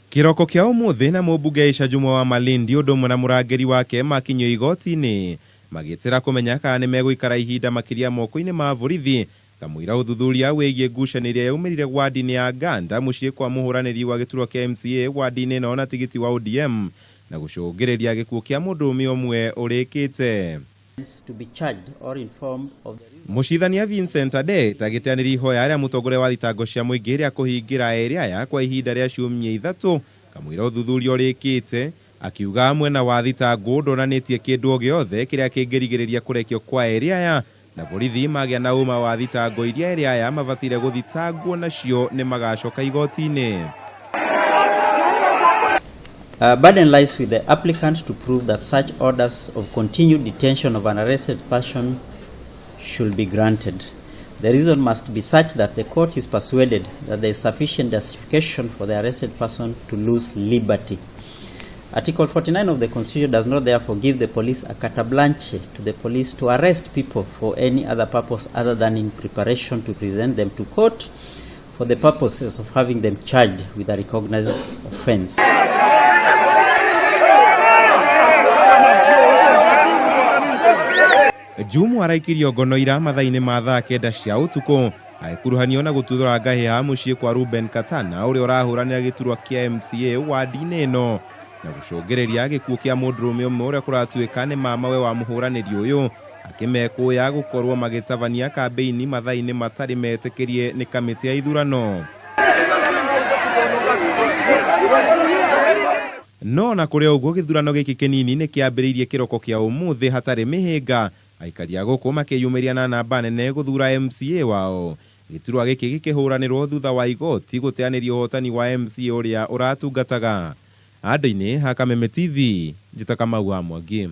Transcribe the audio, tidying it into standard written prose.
Kiroko kia umuthi na Mumbunge Aisha Jumwa wa Malindi ũndũmwe na murangiri wake makinyio igoti-ini magĩtĩra kũmenya kana nĩ megũikara ihinda makiria moko-inĩ ma borithi kamũira ũthuthuria wĩgiĩ ngucanĩrio yaumĩrire wadi-inĩ ya Ganda mũciĩ kwa mũhũranĩri wa gĩturwa kĩa MCA wadi-inĩ ĩno na tigiti wa ODM na gũcũngĩrĩria gĩkuũ kĩa mũndũrũme ũmwe ũrĩkĩte. Mucithania Vincent Ade tagĩteanĩria ihoya rĩa mũtongoria wa thitango cia mũingĩ rĩa kũhingĩra iria kwa ihinda rĩa ciumia 3 kamũira ũthuthuria ũrĩkĩte, akiuga mwena wa thitango ndonanĩtie kĩndũ o gĩothe kĩrĩa kĩngĩrigĩrĩria kũrekio kwa iria na borithi magĩa na ũma wa thitango iria iria mabatire gũthitangwo nacio nĩ magacoka igoti-inĩ. Burden lies with the applicant to prove that such orders of continued detention of an arrested person should be granted. The reason must be such that the court is persuaded that there is sufficient justification for the arrested person to lose liberty. Article 49 of the Constitution does not therefore give the police a carte blanche to the police to arrest people for any other purpose other than in preparation to present them to court for the purposes of having them charged with a recognized offense. Jumwa araikirio ngono ira mathaa-inĩ ma thaa 9 cia ũtukũ agikuruhanio na gututhura ngahiha mũciĩ kwa kana ũrĩa ũrahũranĩra gĩturwa kĩa MCA wadi-inĩ ĩno na gũcũngĩrĩria gĩkuũ kĩa mũndũrũme ũmwe ũrĩa kũratuĩka nĩ mamawe wa mũhũranĩri ũyũ akĩmekũya gũkorwo magĩtabania kambĩini mathaa-inĩ matarĩ metĩkĩrie nĩ kamĩtĩ ya ithurano. No na kũrĩa ũguo gĩthurano gĩkĩ kĩnini nĩ kĩambĩrĩirie kĩroko kĩa ũmũthĩ hatarĩ mĩhĩnga, aikari a gũkũ makĩyumĩria na namba nene gũthura MCA wao. Gĩturwa gĩkĩ gĩkĩhũranĩrwo thutha wa igoti gũteanĩria ũhotani wa MCA ũrĩa ũratungataga. Andũ-inĩ ha Kameme TV, njĩta Kamau wa Mwangi.